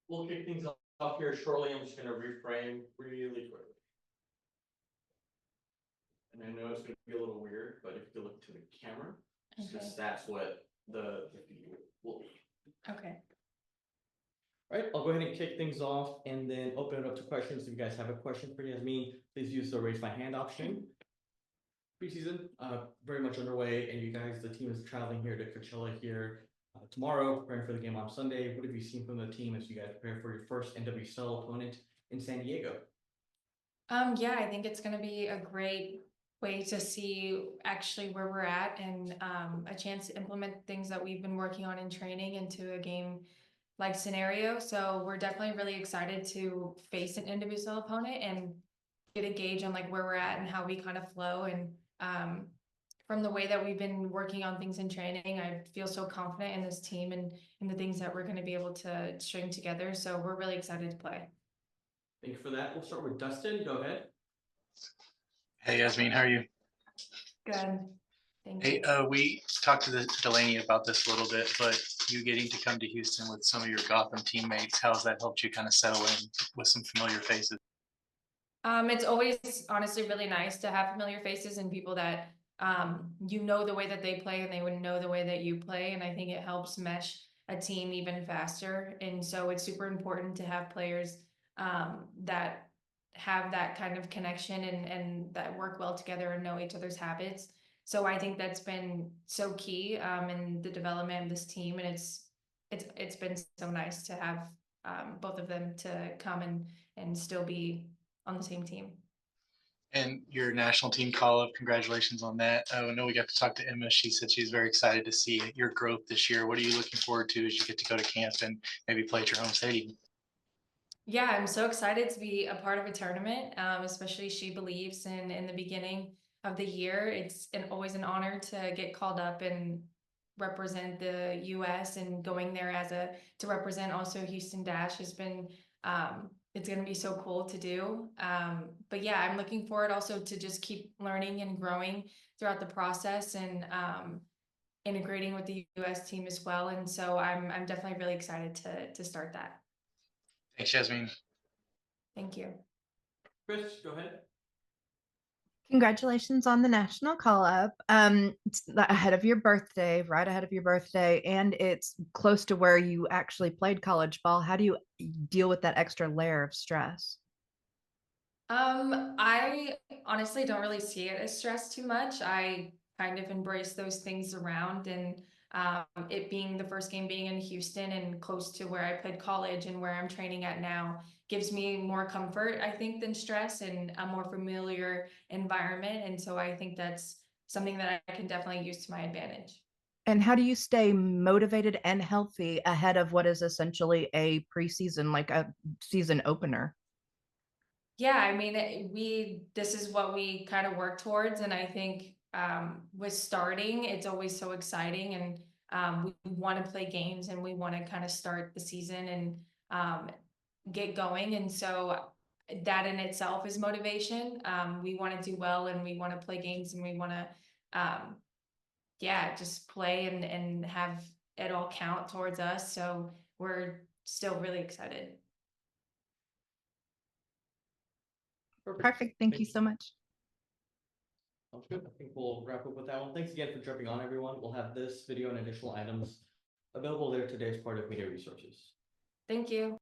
We'll kick things off here shortly. I'm just going to reframe really quick. And I know it's going to be a little weird, but if you look to the camera, it's Okay. just that's what the view will be. Okay. All right, I'll go ahead and kick things off and then open it up to questions. If you guys have a question for Yazmeen, please use the raise my hand option. Preseason very much underway, and you guys, the team is traveling here to Coachella here tomorrow, preparing for the game on Sunday. What have you seen from the team as you guys prepare for your first NWSL opponent in San Diego? Yeah, I think it's going to be a great way to see actually where we're at and a chance to implement things that we've been working on in training into a game like scenario. So we're definitely really excited to face an individual opponent and get a gauge on like where we're at and how we kind of flow. And from the way that we've been working on things in training, I feel so confident in this team and in the things that we're going to be able to string together. So we're really excited to play. Thank you for that. We'll start with Dustin. Go ahead. Hey, Yazmeen, how are you? Good. Thank Hey, you. we talked to Delaney about this a little bit, but you getting to come to Houston with some of your Gotham teammates, how has that helped you kind of settle in with some familiar faces? It's always honestly really nice to have familiar faces and people that you know the way that they play and they would know the way that you play. And I think it helps mesh a team even faster. And so it's super important to have players that have that kind of connection and that work well together and know each other's habits. So I think that's been so key in the development of this team. And it's been so nice to have both of them to come and still be on the same team. And your national team call-up, congratulations on that. I know we got to talk to Emma. She said she's very excited to see your growth this year. What are you looking forward to as you get to go to camp and maybe play at your home stadium? Yeah, I'm so excited to be a part of a tournament, especially She Believes. In the beginning of the year, it's always an honor to get called up and represent the U.S. and going there to represent also Houston Dash has been it's going to be so cool to do. But yeah, I'm looking forward also to just keep learning and growing throughout the process and integrating with the U.S. team as well. And so I'm definitely really excited to start that. Thanks, Yazmeen. Thank you. Chris, go ahead. Congratulations on the national call up. It's ahead of your birthday, right ahead of your birthday, and it's close to where you actually played college ball. How do you deal with that extra layer of stress? I honestly don't really see it as stress too much. I kind of embrace those things around and it being the first game being in Houston and close to where I played college and where I'm training at now gives me more comfort, I think, than stress and a more familiar environment. And so I think that's something that I can definitely use to my advantage. And how do you stay motivated and healthy ahead of what is essentially a preseason, like a season opener? Yeah, I mean, this is what we kind of work towards, and I think with starting, it's always so exciting, and we want to play games, and we want to kind of start the season and get going, and so that in itself is motivation. We want to do well, and we want to play games, and we want to, yeah, just play and have it all count towards us. So we're still really excited. Perfect. Thank you so much. Sounds good. I think we'll wrap up with that one. Thanks again for jumping on, everyone. We'll have this video and additional items available there today as part of media resources. Thank you.